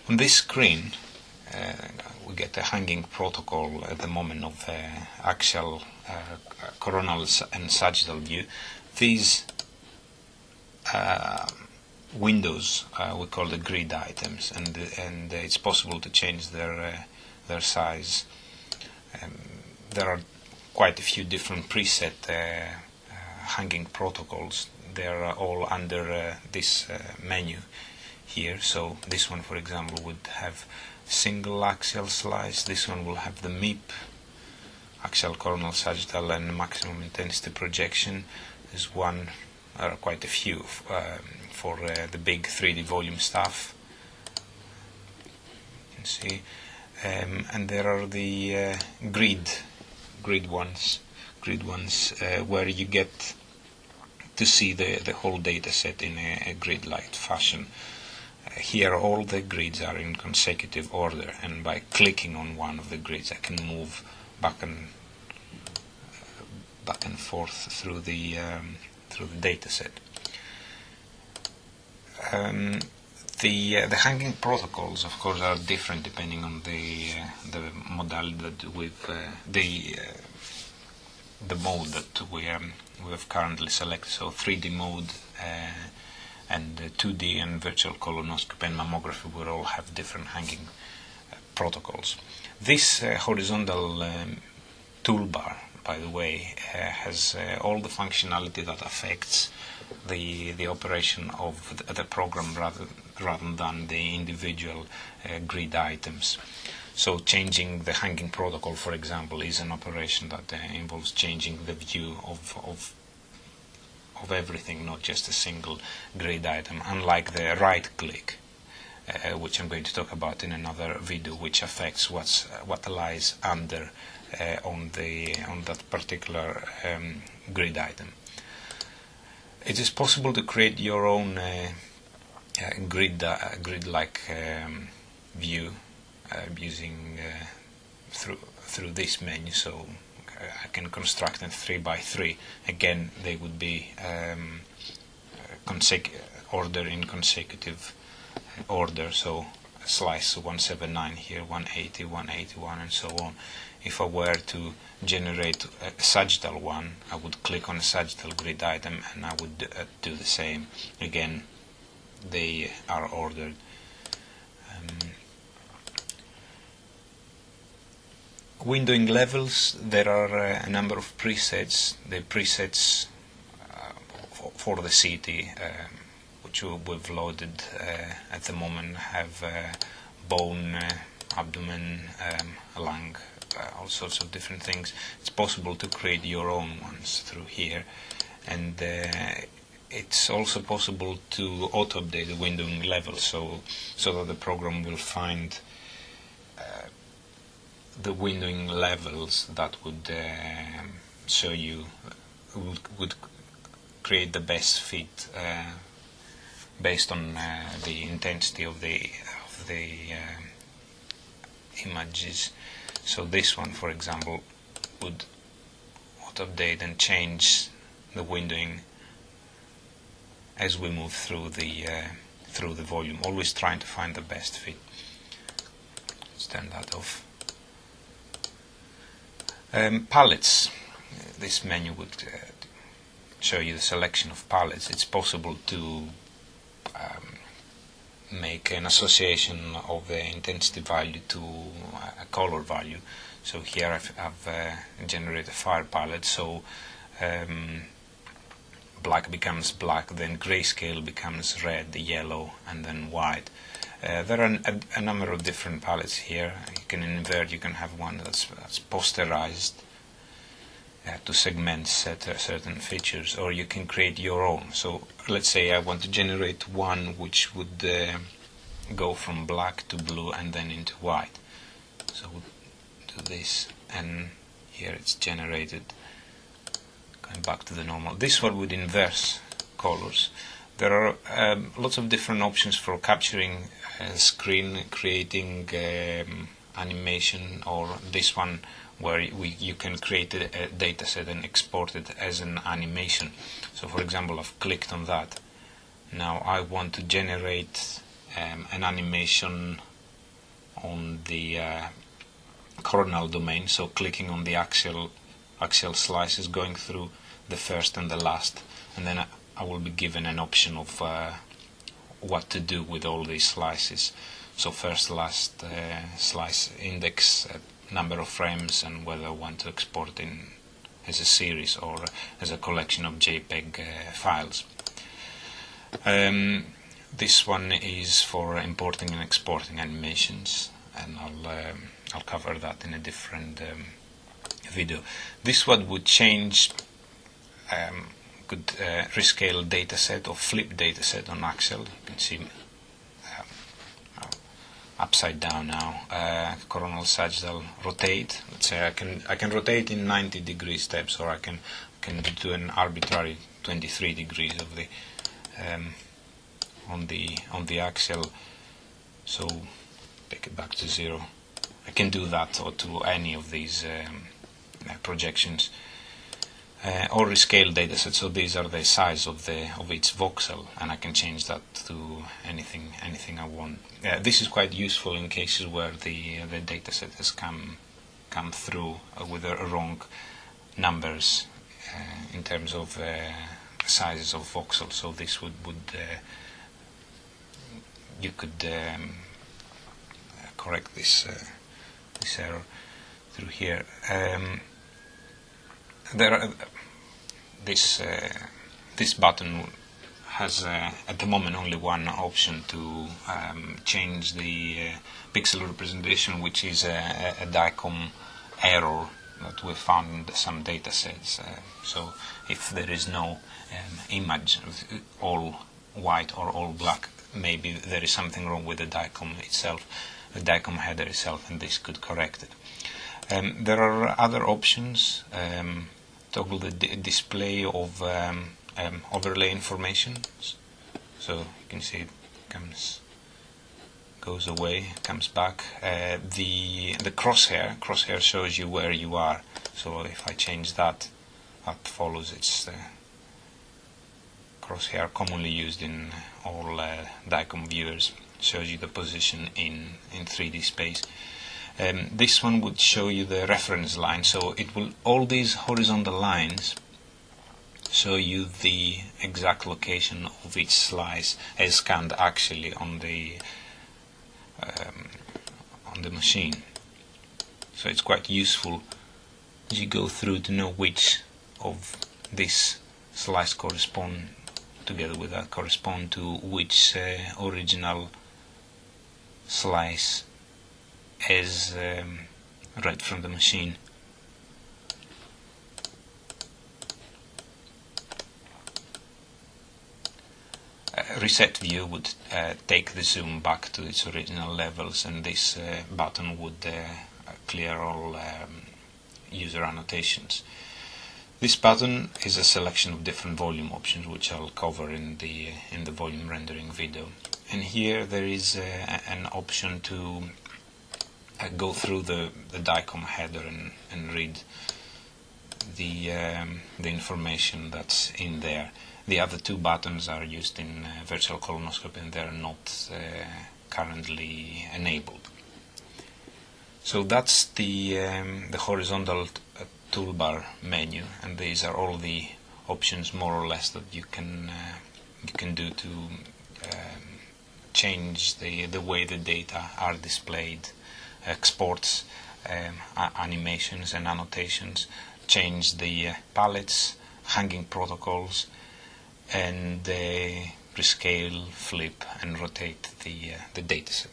On this screen, we get a hanging protocol at the moment of axial, coronal and sagittal view. These windows we call the grid items, and it's possible to change their size. There are quite a few different preset hanging protocols. They are all under this menu here. So this one, for example, would have single axial slice. This one will have the MIP, axial, coronal, sagittal, and maximum intensity projection. There's one, quite a few for the big 3D volume stuff. You can see, and there are the grid ones, where you get to see the whole data set in a grid-like fashion. Here all the grids are in consecutive order, and by clicking on one of the grids I can move back and forth through the data set. The hanging protocols, of course, are different depending on the modality that the mode that we have currently selected. So 3D mode and 2D and virtual colonoscopy and mammography will all have different hanging protocols. This horizontal toolbar, by the way, has all the functionality that affects the operation of the program rather than the individual grid items. So changing the hanging protocol, for example, is an operation that involves changing the view of everything, not just a single grid item, unlike the right click, which I'm going to talk about in another video, which affects what lies under on that particular grid item. It is possible to create your own grid-like view using through this menu. So I can construct a 3x3. Again, they would be order in consecutive order. So slice 179 here, 180, 181, and so on. If I were to generate a sagittal one, I would click on a sagittal grid item and I would do the same. Again, they are ordered. Windowing levels, there are a number of presets. The presets for the CT, which we've loaded at the moment, have bone, abdomen, lung, all sorts of different things. It's possible to create your own ones through here, and it's also possible to auto-update the windowing level, so that the program will find the windowing levels that would show you, would create the best fit based on the intensity of the images. So this one, for example, would auto-update and change the windowing as we move through the volume, always trying to find the best fit. Let's turn that off. Palettes. This menu would show you the selection of palettes. It's possible to make an association of the intensity value to a color value. So here I've generated a fire palette, so black becomes black, then grayscale becomes red, yellow, and then white. There are a number of different palettes here. You can invert, you can have one that's posterized to segment certain features, or you can create your own. So let's say I want to generate one which would go from black to blue and then into white. So we'll do this, and here it's generated, going back to the normal. This one would inverse colors. There are lots of different options for capturing screen, creating animation, or this one where you can create a data set and export it as an animation. So for example, I've clicked on that. Now I want to generate an animation on the coronal domain, so clicking on the axial slices, going through the first and the last, and then I will be given an option of what to do with all these slices. So first, last, slice index, number of frames, and whether I want to export in as a series or as a collection of JPEG files. This one is for importing and exporting animations, and I'll cover that in a different video. This one would change good rescale dataset or flip dataset on Axel. You can see upside down now. Coronal sagittal rotate. Let's say I can rotate in 90-degree steps, or I can do an arbitrary 23 degrees of the on the axial. So take it back to 0. I can do that, or to any of these projections. Or rescale dataset. So these are the size of each voxel, and I can change that to anything I want. This is quite useful in cases where the dataset has come through with the wrong numbers in terms of sizes of voxels. So this would you could correct this error through here. This button has at the moment only one option to change the pixel representation, which is a DICOM error that we found in some data sets. So if there is no image, all white or all black, maybe there is something wrong with the DICOM itself, the DICOM header itself, and this could correct it. There are other options. Toggle the display of overlay information. So you can see it goes away, comes back. The crosshair shows you where you are. So if I change that follows. It's crosshair commonly used in all DICOM viewers. Shows you the position in 3D space. This one would show you the reference line, so it will, all these horizontal lines show you the exact location of each slice as scanned actually on the machine. So it's quite useful as you go through to know which of this slice correspond together with that correspond to which original slice is read from the machine. Reset view would take the zoom back to its original levels, and this button would clear all user annotations. This button is a selection of different volume options, which I'll cover in the volume rendering video. And here there is an option to go through the DICOM header and read the information that's in there. The other two buttons are used in virtual colonoscopy, and they're not currently enabled. So that's the horizontal toolbar menu, and these are all the options more or less that you can do to change the way the data are displayed. Exports, animations and annotations, change the palettes, hanging protocols, and rescale, flip and rotate the dataset.